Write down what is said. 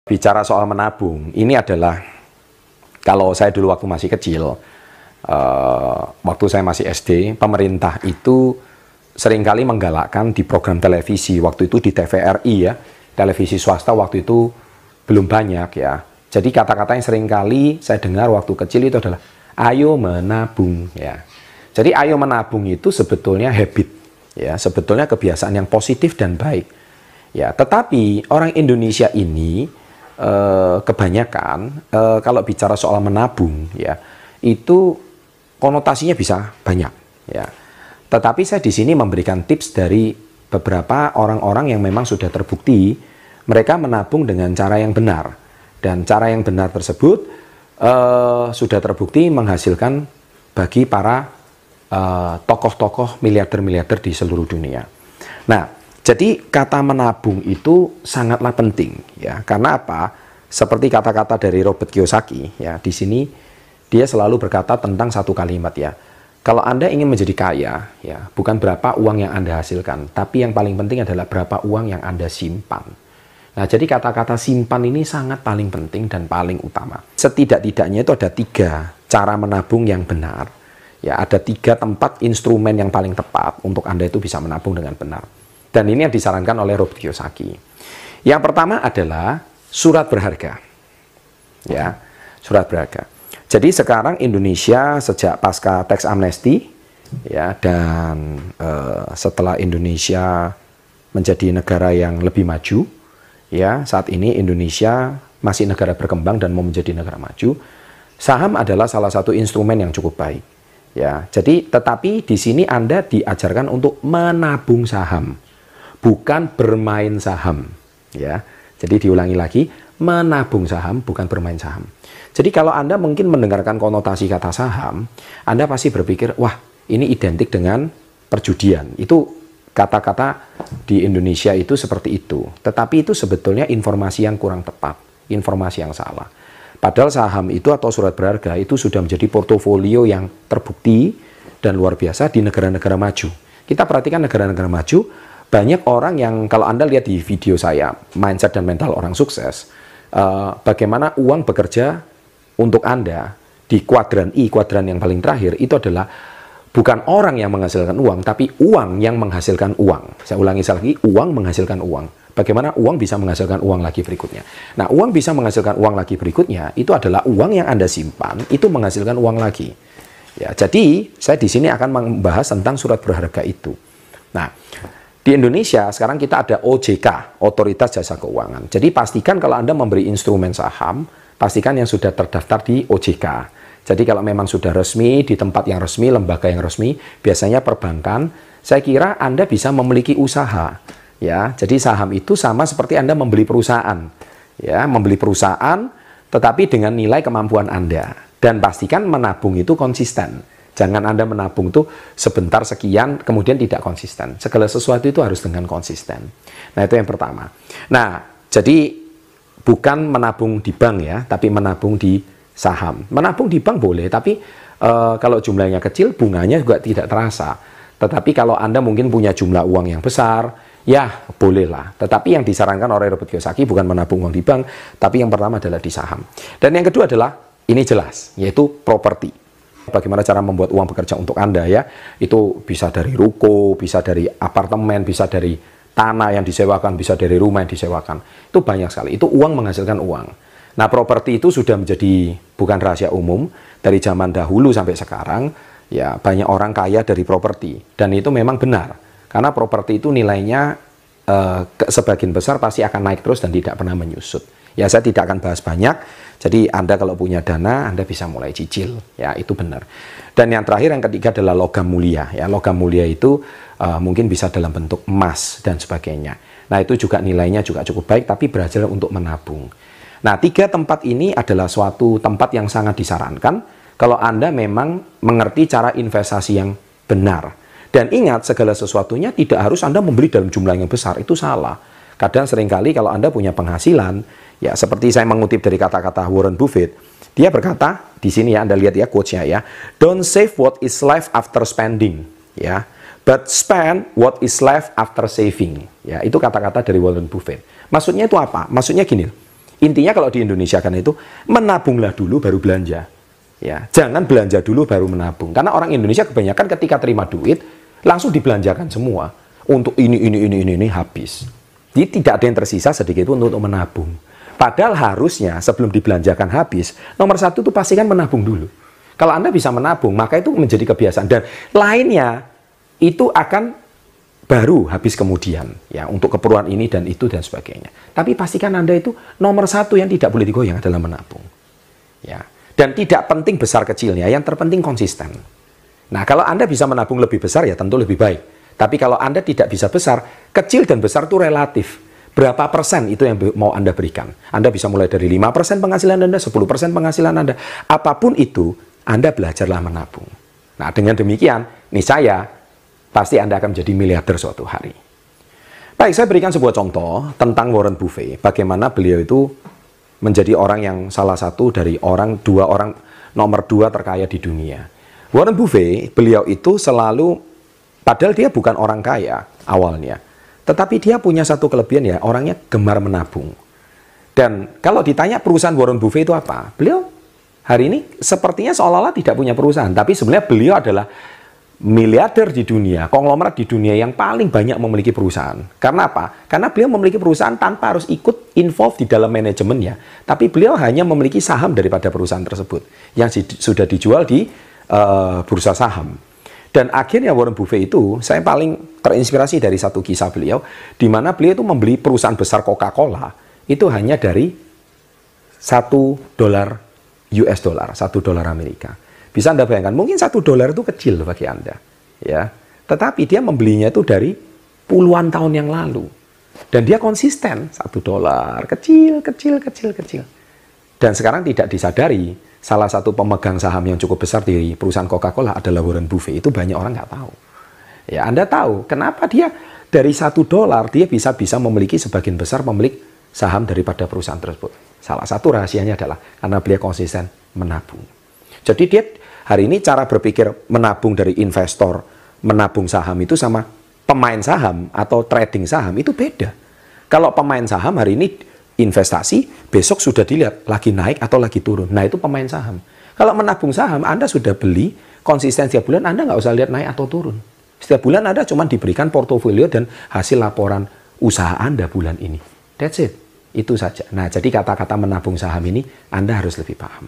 Bicara soal menabung, ini adalah kalau saya dulu waktu masih kecil, waktu saya masih SD, pemerintah itu seringkali menggalakkan di program televisi, waktu itu di TVRI ya, televisi swasta waktu itu belum banyak ya. Jadi kata-kata yang seringkali saya dengar waktu kecil itu adalah, ayo menabung ya. Jadi ayo menabung itu sebetulnya habit ya, sebetulnya kebiasaan yang positif dan baik ya. Tetapi orang Indonesia ini kebanyakan kalau bicara soal menabung ya itu konotasinya bisa banyak ya. Tetapi saya di sini memberikan tips dari beberapa orang-orang yang memang sudah terbukti mereka menabung dengan cara yang benar, dan cara yang benar tersebut sudah terbukti menghasilkan bagi para tokoh-tokoh miliarder-miliarder di seluruh dunia. Nah, jadi kata menabung itu sangatlah penting ya. Karena apa? Seperti kata-kata dari Robert Kiyosaki ya, di sini dia selalu berkata tentang satu kalimat ya. Kalau Anda ingin menjadi kaya ya, bukan berapa uang yang Anda hasilkan, tapi yang paling penting adalah berapa uang yang Anda simpan. Nah, jadi kata-kata simpan ini sangat paling penting dan paling utama. Setidak-tidaknya itu ada 3 cara menabung yang benar. Ya, ada 3 tempat instrumen yang paling tepat untuk Anda itu bisa menabung dengan benar. Dan ini yang disarankan oleh Robert Kiyosaki. Yang pertama adalah surat berharga. Ya, surat berharga. Jadi sekarang Indonesia sejak pasca tax amnesty ya, dan setelah Indonesia menjadi negara yang lebih maju ya, saat ini Indonesia masih negara berkembang dan mau menjadi negara maju. Saham adalah salah satu instrumen yang cukup baik. Ya, jadi tetapi di sini Anda diajarkan untuk menabung saham, bukan bermain saham ya. Jadi diulangi lagi, menabung saham bukan bermain saham. Jadi kalau Anda mungkin mendengarkan konotasi kata saham, Anda pasti berpikir, wah ini identik dengan perjudian. Itu kata-kata di Indonesia itu seperti itu. Tetapi itu sebetulnya informasi yang kurang tepat, informasi yang salah. Padahal saham itu atau surat berharga itu sudah menjadi portofolio yang terbukti dan luar biasa di negara-negara maju. Kita perhatikan negara-negara maju, banyak orang yang kalau Anda lihat di video saya, mindset dan mental orang sukses, bagaimana uang bekerja untuk Anda di kuadran I, kuadran yang paling terakhir, itu adalah bukan orang yang menghasilkan uang, tapi uang yang menghasilkan uang. Saya ulangi lagi, uang menghasilkan uang. Bagaimana uang bisa menghasilkan uang lagi berikutnya. Nah, uang bisa menghasilkan uang lagi berikutnya, itu adalah uang yang Anda simpan, itu menghasilkan uang lagi. Ya, jadi, saya di sini akan membahas tentang surat berharga itu. Nah, di Indonesia sekarang kita ada OJK, Otoritas Jasa Keuangan. Jadi pastikan kalau Anda memberi instrumen saham, pastikan yang sudah terdaftar di OJK. Jadi kalau memang sudah resmi, di tempat yang resmi, lembaga yang resmi, biasanya perbankan, saya kira Anda bisa memiliki usaha. Ya, jadi saham itu sama seperti Anda membeli perusahaan. Ya, membeli perusahaan tetapi dengan nilai kemampuan Anda. Dan pastikan menabung itu konsisten. Jangan Anda menabung itu sebentar sekian, kemudian tidak konsisten. Segala sesuatu itu harus dengan konsisten. Nah, itu yang pertama. Nah, jadi bukan menabung di bank ya, tapi menabung di saham. Menabung di bank boleh, tapi kalau jumlahnya kecil, bunganya juga tidak terasa. Tetapi kalau Anda mungkin punya jumlah uang yang besar, ya bolehlah. Tetapi yang disarankan oleh Robert Kiyosaki bukan menabung uang di bank, tapi yang pertama adalah di saham. Dan yang kedua adalah, ini jelas, yaitu properti. Bagaimana cara membuat uang bekerja untuk Anda ya. Itu bisa dari ruko, bisa dari apartemen, bisa dari tanah yang disewakan, bisa dari rumah yang disewakan. Itu banyak sekali. Itu uang menghasilkan uang. Nah, properti itu sudah menjadi bukan rahasia umum. Dari zaman dahulu sampai sekarang, ya banyak orang kaya dari properti. Dan itu memang benar. Karena properti itu nilainya sebagian besar pasti akan naik terus dan tidak pernah menyusut. Ya, saya tidak akan bahas banyak. Jadi Anda kalau punya dana, Anda bisa mulai cicil. Ya, itu benar. Dan yang terakhir, yang ketiga adalah logam mulia. Ya, logam mulia itu mungkin bisa dalam bentuk emas dan sebagainya. Nah, itu juga nilainya juga cukup baik, tapi berhasil untuk menabung. Nah, 3 tempat ini adalah suatu tempat yang sangat disarankan kalau Anda memang mengerti cara investasi yang benar. Dan ingat, segala sesuatunya tidak harus Anda membeli dalam jumlah yang besar. Itu salah. Kadang seringkali kalau Anda punya penghasilan, ya seperti saya mengutip dari kata-kata Warren Buffett, Dia berkata di sini ya, Anda lihat ya quotes-nya ya. Don't save what is left after spending, ya. But spend what is left after saving. Ya, itu kata-kata dari Warren Buffett. Maksudnya itu apa? Maksudnya gini. Intinya kalau di Indonesia kan itu menabunglah dulu baru belanja. Ya, jangan belanja dulu baru menabung. Karena orang Indonesia kebanyakan ketika terima duit langsung dibelanjakan semua. Untuk ini habis. Jadi tidak ada yang tersisa sedikit pun untuk menabung. Padahal harusnya sebelum dibelanjakan habis, nomor satu itu pastikan menabung dulu. Kalau Anda bisa menabung, maka itu menjadi kebiasaan. Dan lainnya itu akan baru habis kemudian. Ya, untuk keperluan ini dan itu dan sebagainya. Tapi pastikan Anda itu nomor satu yang tidak boleh digoyang adalah menabung. Ya. Dan tidak penting besar kecilnya, yang terpenting konsisten. Nah, kalau Anda bisa menabung lebih besar ya tentu lebih baik. Tapi kalau Anda tidak bisa besar, kecil dan besar itu relatif. Berapa persen itu yang mau Anda berikan? Anda bisa mulai dari 5% penghasilan Anda, 10% penghasilan Anda. Apapun itu, Anda belajarlah menabung. Nah, dengan demikian, niscaya pasti Anda akan menjadi miliarder suatu hari. Baik, saya berikan sebuah contoh tentang Warren Buffett. Bagaimana beliau itu menjadi orang yang salah satu dari nomor 2 terkaya di dunia. Warren Buffett, beliau itu selalu, padahal dia bukan orang kaya awalnya. Tetapi dia punya satu kelebihan ya, orangnya gemar menabung. Dan kalau ditanya perusahaan Warren Buffett itu apa? Beliau hari ini sepertinya seolah-olah tidak punya perusahaan. Tapi sebenarnya beliau adalah miliarder di dunia, konglomerat di dunia yang paling banyak memiliki perusahaan. Karena apa? Karena beliau memiliki perusahaan tanpa harus ikut involve di dalam manajemennya. Tapi beliau hanya memiliki saham daripada perusahaan tersebut yang sudah dijual di bursa saham. Dan akhirnya Warren Buffett itu, saya paling terinspirasi dari satu kisah beliau, di mana beliau itu membeli perusahaan besar Coca-Cola, itu hanya dari $1 US, $1 Amerika. Bisa Anda bayangkan, mungkin $1 itu kecil bagi Anda. Ya. Tetapi dia membelinya itu dari puluhan tahun yang lalu. Dan dia konsisten, $1, kecil. Dan sekarang tidak disadari, salah satu pemegang saham yang cukup besar di perusahaan Coca-Cola adalah Warren Buffett. Itu banyak orang nggak tahu. Ya, Anda tahu kenapa dia dari $1 dia bisa memiliki sebagian besar pemilik saham daripada perusahaan tersebut. Salah satu rahasianya adalah karena beliau konsisten menabung. Jadi dia hari ini cara berpikir menabung dari investor, menabung saham itu sama pemain saham atau trading saham itu beda. Kalau pemain saham hari ini investasi, besok sudah dilihat lagi naik atau lagi turun. Nah, itu pemain saham. Kalau menabung saham, Anda sudah beli, konsisten setiap bulan, Anda nggak usah lihat naik atau turun. Setiap bulan Anda cuma diberikan portofolio dan hasil laporan usaha Anda bulan ini. That's it. Itu saja. Nah, jadi kata-kata menabung saham ini, Anda harus lebih paham.